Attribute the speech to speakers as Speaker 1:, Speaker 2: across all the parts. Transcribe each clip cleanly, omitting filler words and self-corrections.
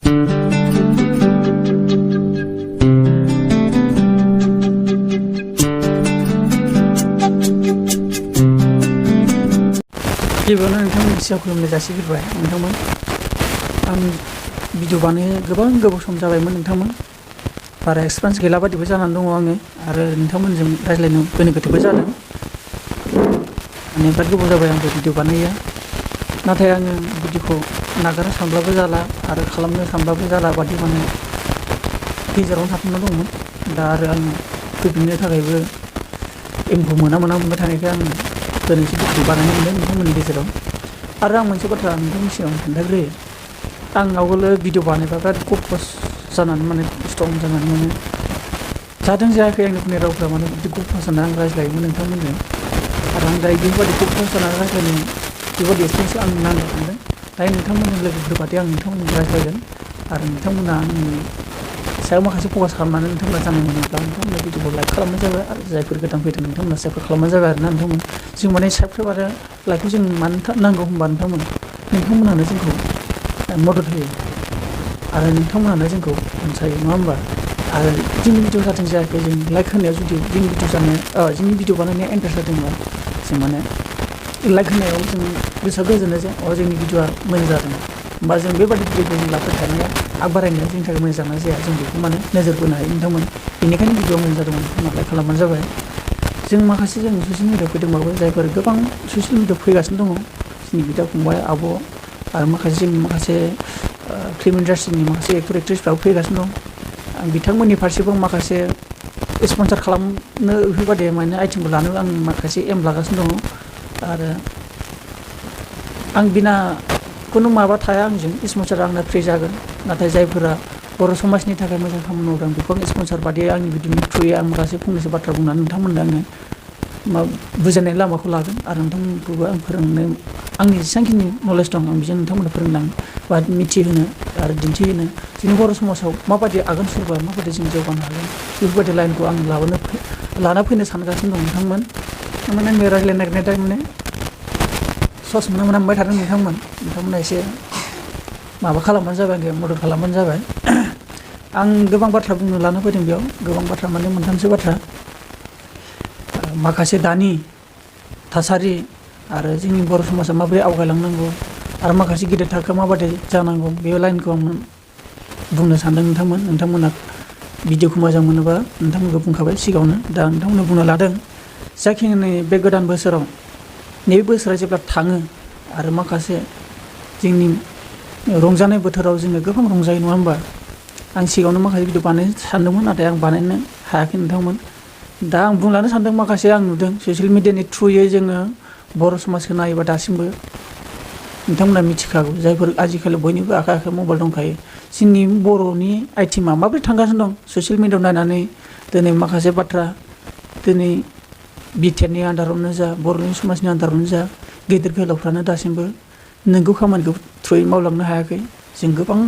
Speaker 1: गिबियावनो नोंथांमोननि सिगाङाव खुलुमनाय जासिग्रोबाय नोंथांमोन। आं भिडिअ बानायनो गोबां गोबाव सम जाबायमोन नोंथांमोन। बारा एक्सपिरियेन्स गैला बादिबो जानानै दङ आङो आरो नोंथांमोनजों रायज्लायनो गोनो गोथोबो जादों। माने बिराद गोबाव जाबाय आंबो भिडिअ बानायैया। नाथाय आङो भिडिअखौ नागारनो सानब्लाबो जाला आरो खालामनो सानब्लाबो जाला बादि माने गेजेरावनो थाथ'ना दंमोन। दा आरो आङो फैफिननो थाखायबो एमखौ मोनबाय थानायखाय आङो दिनैसो भिडिअ बानायनो मोनदों नोंथांमोननि गेजेराव। आरो आं मोनसे बाथ्रा नोंथांनि सिगाङाव खोन्थाग्रोयो। आं आवगोलो भिडिअ बानायबा बिराद गफस जानानै माने स्ट्रं जानानै माने जादों जायाखै आंनि रावफ्रा माने बिदि गफस जानानै आं रायज्लायोमोन नोंथांमोनजों। आरो आं दायो बेफोरबायदि गफस जानानै रायज्लायनो बेबायदि एक्सपिरियेन्स आं नांनो सानदों। दायो नोंथांमोनजों लोगोफोर बादि आं नोंथांमोनजों रायज्लायगोन आरो नोंथांमोना आंनि सायाव माखासे फकास खालामनानै नोंथांमोना जानाय मोनोब्ला नोंथांमोना भिडिअखौ लाइक खालामनाय जाबाय आरो जायफोर गोदान फैदों नोंथांमोना साबस्क्राइब खालामनाय जाबाय आरोना नोंथांमोन। जों माने साबस्क्राइब आरो लाइकखौ जों मानो नांगौ होनबा नोंथांमोनानो जोंखौ मदद होयो आरो नोंथांमोनानो जोंखौ अनसायो नङा होमबा। आरो जोंनि भिडिअ जादों जायाखै जों लाइक होनायाव जुदि जोंनि भिडिअ बानायनाया इन्टारेस्ट जादोंबा जों माने लाइक होनायाव जों गोसोआ गोजोनो जे जोंनि भिडिअआ मोजां जादों होमबा जों बेबादि भिडिअखौ जों लाबोबाय थानाया आग बारायनाया जोंनि थाखाय मोजां जाना जाया जों बेखौ माने नोजोर बोनो हायो नोंथांमोन। बेनिखायनो भिडिअआ मोजां जादोंमोन नोंथांमोना लाइक खालामबानो जाबाय। जों माखासे ससियेल मिडियाआव फैदोंबाबो जायफोर गोबां ससियेल मिडियाआव फैगासिनो दङ जोंनि बिदा फंबाय आब' आरो माखासे फिल्म इन्डास्ट्रिनि माखासे एक्टर एक्ट्रिसफ्राबो फैगासिनो दं। आं बिथांमोननि फारसेबो माखासे स्पन्सार खालामनो बेफोरबायदि माने आइटेमखौ लानो आं माखासे एम लागासिनो दङ आरो आं बिना खुनु माबा थाया आंजों स्पन्सार आंना फ्रि जागोन। नाथाय जायफोरा बर' समाजनि थाखाय मोजां खामानि मावदों बेखौ आं स्पन्सार बादि आंनि भिडिअनि थ्रुयै आं माखासे फंनैसो बाथ्रा बुंनानै नोंथांमोननो आङो बुजायनाय लामाखौ लागोन आरो नोंथांमोनखौबो आं फोरोंनो आंनि जेसेबांखिनि नलेज दं आं बेजों नोंथांमोननो फोरोंनो बा मिथिहोनो आरो दिन्थिहोनो जोंनि बर' समाजाव माबायदि आगान सुरबा माबायदि जों जौगानो हागोन बेफोरबायदि लाइनखौ आं लाना फैनो सानगासिनो दं नोंथांमोन। थारमाने आंनि रायज्लायनो नागिरनाय टाइमाने सस मोनबाय थादों नोंथांमोना एसे माबा खालामबानो जाबाय आंखौ मदद खालामबानो जाबाय। आं गोबां बाथ्रा बुंनो लाना फैदों बेयाव गोबां बाथ्रा माने मोनथामसो बाथ्रा माखासे दानि थासारि आरो जोंनि बर' समाजा माबोरै आवगायलांनांगौ आरो माखासे गिदिर थाखोआ माबायदि जानांगौ बे लाइनखौ आं बुंनो सानदों नोंथांमोना भिडिअखौ मोजां मोनोबा नोंथांमोनखौ बुंखाबाय सिगाङावनो दा नोंथांमोननो बुंनो लादों जाखिनि बे गोदान बोसोराव नैबे बोसोरा जेब्ला थाङो आरो माखासे जोंनि रंजानाय बोथोराव जोङो गोबां रंजायो नङा होमबा। आं सिगाङावनो माखासे भिडिअ बानायनो सानदोंमोन नाथाय आं बानायनो हायाखै नोंथांमोन। दा आं बुंलांनो सानदों माखासे आं नुदों ससियेल मिडियानि थ्रुयै जोङो बर' समाजखौ नायोबा दासिमबो नोंथांमोना मिथिखागौ जायफोर आजिखालि बयनिबो आखाइ आखाइ मबाइल दंखायो जोंनि बर'नि आइटेमा माबोरै थांगासिनो दं ससियेल मिडियाआव नायनानै दिनै माखासे बाथ्रा दिनै बिटिआरनि आन्दारावनो जा बर'नि समाजनि आन्दारावनो जा गेदेर गोलावफ्रानो दासिमबो नोंगौ खामानिखौ थ्रुयै मावलांनो हायाखै। जों गोबां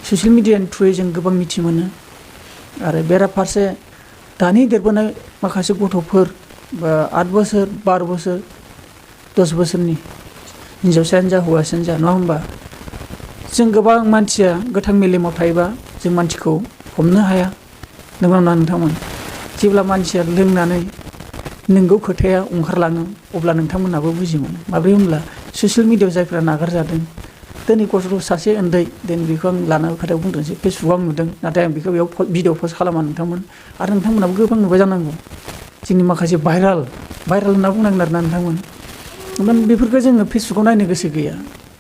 Speaker 1: ससियेल मिडियानि थ्रुयै जों गोबां मिथि मोनो आरो बेराफारसे दानि देरबोनाय माखासे गथ'फोर बा 8 बोसोर 12 बोसोर 10 बोसोरनि हिनजावसायानो जा हौवासायानो जा नङा होमबा जों गोबां मानसिया गोथां मेलेमाव थायोबा जों मानसिखौ हमनो हाया नंगौना नङा नोंथांमोन। जेब्ला मानसिया लोंनानै नोंगौ खोथाया ओंखारलाङो अब्ला नोंथांमोनाबो बुजि मोनो माब्रै होनब्ला ससियेल मिडियाआव जायफ्रा नागारजादों दिनै गथ' सासे उन्दै दिनै बेखौ आं लाना खोथायाव बुंदोंसै फेसबुकआव आं नुदों नाथाय आं बेखौ बेयाव भिडिअ पस्ट खालामा नोंथांमोन आरो नोंथांमोनाबो गोबां नुबाय जानांगौ जोंनि माखासे भाइराल होनना बुंनांगोन आरोना नोंथांमोन। बेफोरखौ जोङो फेसबुकाव नायनो गोसो गैया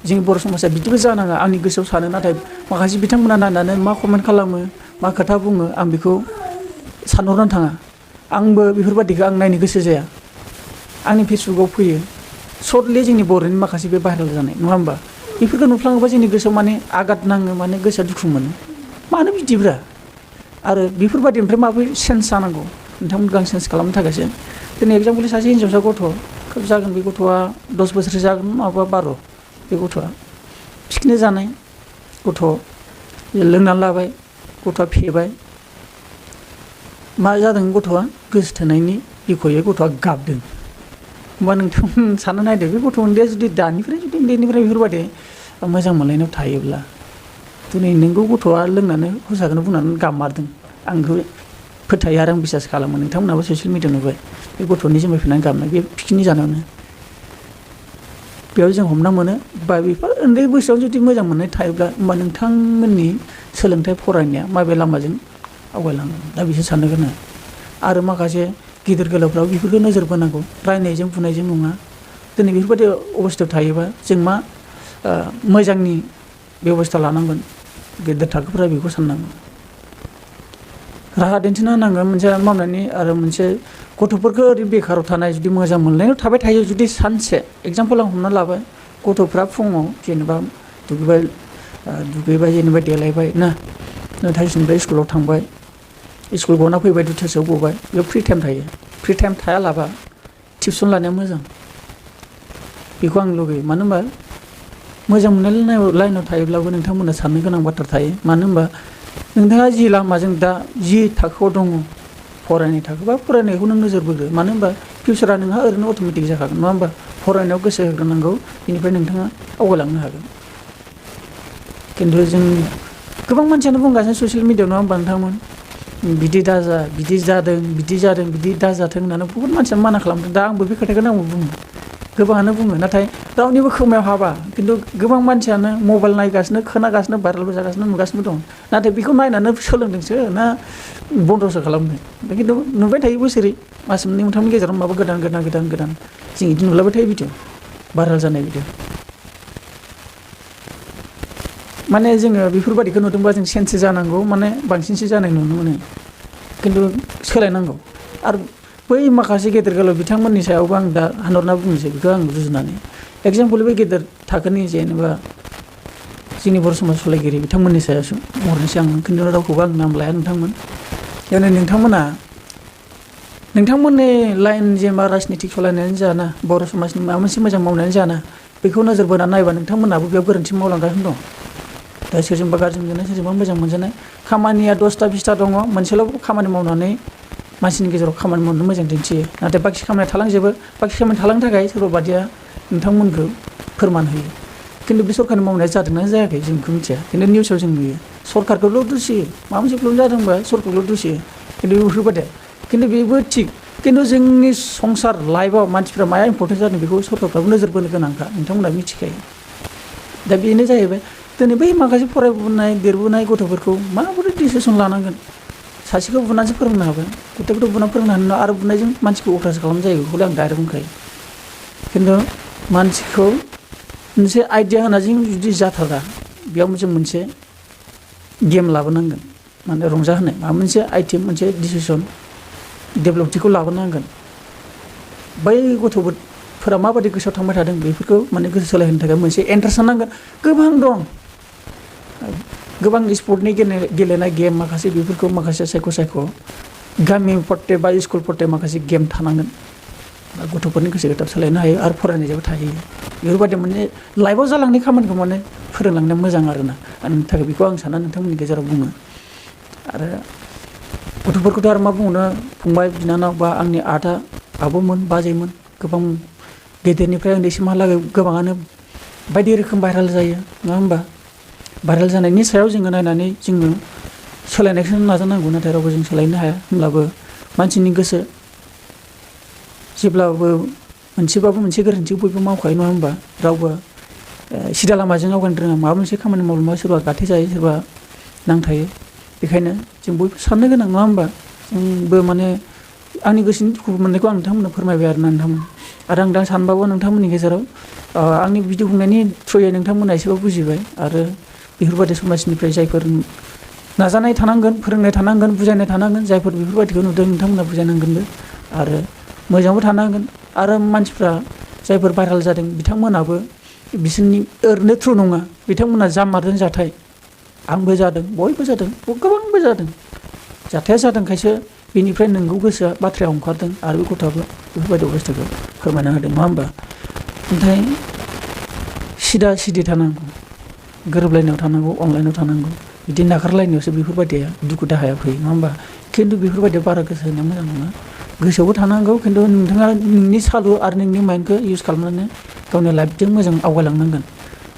Speaker 1: जोंनि बर' समाजा बिदिबो जानाङा आंनि गोसोआव सानो नाथाय माखासे बिथांमोना नायनानै मा कमेन्ट खालामो मा खोथा बुङो आं बेखौ सानहरनो थाङा। आंबो बेफोरबायदिखौ आं नायनो गोसो जाया आंनि फेसबुकाव फैयो सर्टलि जोंनि बर'नि माखासे बे भाइराल जानाय नङा होमबा बेफोरखौ नुफ्लाङोबा जोंनि गोसोआव माने आघात नाङो माने गोसोआ दुखु मोनो मानो बिदिब्रा आरो बेफोरबायदिनिफ्राय माबोरै चेन्ज जानांगौ नोंथांमोनखौ आं चेन्ज खालामनो थाखायसो दिनै एगजामपोलि सासे हिनजावसा गथ' खोब जागोन बे गथ'आ 10 बोसोरसो जागोन माबा 12 बे गथ'आ पिकनिक जानाय गथ' लोंनानै लाबाय गथ'आ फेबाय मा जादों गथ'आ गोसोथोनायनि बिखयै गथ'आ गाबदों होमबा नोंथांमोन सानना नायदो बे गथ' उन्दैया जुदि दानिफ्राय जुदि उन्दैनिफ्राय बेफोरबायदि मोजां मोनलायनायाव थायोब्ला दिनै नोंगौ गथ'आ लोंनानै हुसाखौनो बुंनानै गामारदों आं बेखौ फोथायो आरो आं बिसास खालामो नोंथांमोनाबो ससियेल मिडियायाव नुबाय बे गथ'नि जुमाय गाबनाय बे पिकनिक जानायावनो बेयाव जों हमना मोनो बा बेफोर उन्दै बैसोआव जुदि मोजां मोननाय थायोब्ला होमबा नोंथांमोननि सोलोंथाइ फरायनाया माबे लामाजों आवगायलांगोन दा बिसोर साननो गोनां आरो माखासे गिदिर गोलावफ्राव बेफोरखौ नोजोर बोनांगौ रायनायजों बुंनायजों नङा दिनै बेफोरबायदि अबस्थायाव थायोबा जों मा मोजांनि बेबस्था लानांगोन गेदेर थाखोफोरा बेखौ साननांगोन राहा दिन्थिना होनांगोन मोनसे मावनायनि आरो मोनसे गथ'फोरखौ ओरै बेखाराव थानाय जुदि मोजां मोनलायनायाव थाबाय थायो जुदि सानसे एगजामपोल आं हमना लाबाय गथ'फ्रा फुङाव जेनेबा दुगैबाय जेनेबा देलायबाय ना 9:00 स्कुलाव थांबाय स्कुल गना फैबाय 2:00 गबाय बेयाव फ्रि टाइम थायो फ्रि टाइम थायालाबा टिउसन लानाया मोजां बेखौ आं लुगैयो मानो होनबा मोजां मोननाय लाइनाव थायोब्लाबो नोंथांमोना साननो गोनां बाथ्रा थायो मानो होनबा नोंथाङा जि लामाजों दा जि थाखोआव दङ फरायनाय थाखो बा फरायनायखौ नों नोजोर बोग्रो मानो होनबा फिउचारा नोंहा ओरैनो अट'मेटिक जाखागोन नङा होनबा फरायनायाव गोसो होग्रोनांगौ बेनिफ्राय नोंथाङा आवगायलांनो हागोन खिन्थु जों गोबां मानसियानो बुंगासिनो ससियेल मिडियायाव नङा होनबा नोंथांमोन बिदि दाजा बिदि जादों बिदि दाजाथों होननानै बुहुत मानसिया माना खालामदों दा आंबो बे खोथाखौनो आंबो बुङो गोबाङानो बुङो नाथाय रावनिबो खोमायाव हाबा खिन्थु गोबां मानसियानो मबाइल नायगासिनो खोनागासिनो भाइरेलबो जागासिनो नुगासिनो दं नाथाय बेखौ नायनानै सोलोंदोंसो ना बन्द'सो खालामदों खिन्थु नुबाय थायो बोसोरै मास मोननै मोनथामनि गेजेराव माबा गोदान जों बिदि नुलाबाय थायो भिडिअ भाइरेल जानाय भिडिअ माने जोङो बेफोरबायदिखौ नुदोंबा जों सेन्ससो जानांगौ माने बांसिनसो जानाय नुनो मोनो खिन्थु सोलायनांगौ आरो बै माखासे गेदेर गोलाव बिथांमोननि सायावबो आं दा हानहरना बुंनोसै बेखौ आं रुजुनानै एगजामपोल बे गेदेर थाखोनि जेनेबा जोंनि बर' समाज सलायगिरि बिथांमोननि सायावसो हरनोसै आं खिन्थु रावखौबो आं नाम लाया नोंथांमोन यानि नोंथांमोननि लाइन जेनेबा राजनितिक सलायनायानो जाना बर' समाजनि माबा मोनसे मोजां मावनायानो जाना बेखौ नोजोर बोनानै नायबा नोंथांमोनाबो बेयाव गोरोन्थि मावलांगासिनो दं दा सोरजोंबा गाज्रि मोनजानाय सोरजोंबा मोजां मोनजानाय खामानिया 10टा 20टा दङ मोनसेल' खामानि मावनानै मानसिनि गेजेराव खामानि मावनो मोजां दिन्थियो नाथाय बाखि खामानिया थालांजोबो बाखि खामानि थालांनो थाखाय सोरबा बादिया नोंथांमोनखौ फोरमान होयो खिन्थु बे सरकारनि मावनाया जादोंना जायाखै जों बेखौ मिथिया खिन्थु निउसाव जों नुयो सरकारखौल' दुसियो माबा मोनसे प्रब्लेम जादोंबा सरकारखौल' दुसियो खिन्थु बेफोरबायदि खिन्थु बेबो थिग खिन्थु जोंनि संसार लाइफआव मानसिफ्रा माया इम्पर्टेन्ट जादों बेखौ सरकारफ्राबो नोजोर बोनो गोनांखा नोंथांमोना मिथिखायो दा बेनो जाहैबाय दिनै बै माखासे फरायबोनाय देरबोनाय गथ'फोरखौ माबोरै डिसिसन लानांगोन सासेखौ बुनानैसो फोरोंनो हागोन गथ'खौथ' बुना फोरोंनो हानाय नङा आरो बुनायजों मानसिखौ अख्रासो खालाम जायो बेखौल' आं डाइरेक्ट बुंखायो खिन्थु मानसिखौ मोनसे आइडिया होनायजों जुदि जाथारा बेयाव जों मोनसे गेम लाबोनांगोन माने रंजाहोनाय माबा मोनसे आइटेम मोनसे डिसिसन डेभेलपथिखौ लाबोनांगोन बै गथ'फोरा माबायदि गोसोआव थांबाय थादों बेफोरखौ माने गोसो सोलायहोनो थाखाय मोनसे इन्टारेस्ट नांगोन गोबां दं गोबां स्पर्टनि गेलेनाय गेम माखासे बेफोरखौ माखासे सायख' गामि पर्टे बा स्कुल पर्टे माखासे गेम थानांगोन गथ'फोरनि गोसो गोथार सोलायनो हायो आरो फरायनायजोंबो थाहैयो बेफोरबायदि माने लाइफआव जालांनाय खामानिखौ माने फोरोंलांनाया मोजां आरोना आंनि थाखाय बेखौ आं साना नोंथांमोननि गेजेराव बुङो आरो गथ'फोरखौथ' आरो मा बुंनो फंबाय बिनानाव बा आंनि आदा आब'मोन बाजैमोन गोबां गेदेरनिफ्राय उन्दैसिमहालागै गोबाङानो बायदि रोखोम भाइरेल जायो नङा होमबा भाइरेल जानायनि सायाव जोङो नायनानै जोङो सोलायनायखौ नाजानांगौ नाथाय रावबो जों सोलायनो हाया होमब्लाबो मानसिनि गोसो जेब्लाबो मोनसेबाबो मोनसे गोरोन्थि बयबो मावखायो नङा होमबा रावबो सिदा लामाजों आवगायनो रोङा माबा मोनसे खामानि मावोबा सोरबा गाथे जायो सोरबा नांथायो बेखायनो जों बयबो साननो गोनां नङा होमबा जोंबो माने आंनि गोसोनि दुखु मोननायखौ आं नोंथांमोननो फोरमायबाय आरोना नोंथांमोन आरो आं दा सानबाबो नोंथांमोननि गेजेराव आंनि भिडिअ बुंनायनि थ्रुयै नोंथांमोना एसेबाबो बुजिबाय आरो बेफोरबायदि समाजनिफ्राय जायफोर नाजानाय थानांगोन फोरोंनाय थानांगोन बुजायनाय थानांगोन जायफोर बेफोरबायदिखौ नुदों नोंथांमोना बुजायनांगोनबो आरो मोजांबो थानांगोन आरो मानसिफ्रा जायफोर भाइरेल जादों बिथांमोनाबो बिसोरनि ओरैनो थ्रु नङा बिथांमोना जामारदों जाथाय आंबो जादों बयबो जादों गोबांबो जादों जाथाया जादोंखायसो बेनिफ्राय नोंगौ गोसोआ बाथ्राया ओंखारदों आरो बे गथ'आबो बेफोरबायदि अबस्थाखौ फोरमायना होदों नङा होमबा ओमफ्राय सिदा सिदि थानांगौ गोरोबलायनायाव थानांगौ अनलायनायाव थानांगौ बिदि नागारलायनायावसो बेफोरबायदिया दुखु दाहाया फैयो नङा होमबा खिन्थु बेफोरबायदियाव बारा गोसो होनाया मोजां नङा गोसोआवबो थानांगौ खिन्थु नोंथाङा नोंनि सालु आरो नोंनि माइन्डखौ इउज खालामनानै गावनि लाइफजों मोजां आवगायलांनांगोन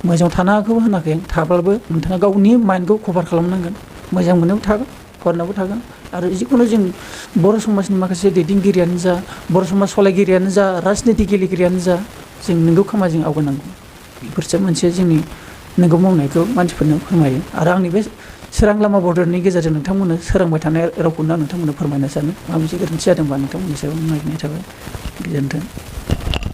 Speaker 1: मोजाङाव थानो हागौबो होनाखै थाब्लाबो नोंथाङा गावनि माइन्दखौ कभार खालामनांगोन मोजां मोननायाव थागोन फरायनायावबो थागोन आरो जिखुनु जों बर' समाजनि माखासे दैदेनगिरियानो जा बर' समाज सलायगिरियानो जा राजनिति गेलेगिरियानो जा जों नोंगौ खामानिजों आवगायनांगौ बेफोरसो मोनसे जोंनि नोंगौ मावनायखौ मानसिफोरनो फोरमायो आरो आंनि बे सोरां लामा बरडनि गेजेरजों नोंथांमोननो सोरांबाय थानाय रावखौनो आं नोंथांमोननो फोरमायनो सानो माबा मोनसे गोरोन्थि जादोंबा नोंथांमोननि सायाव नायनाय थाबाय गोजोन्थों।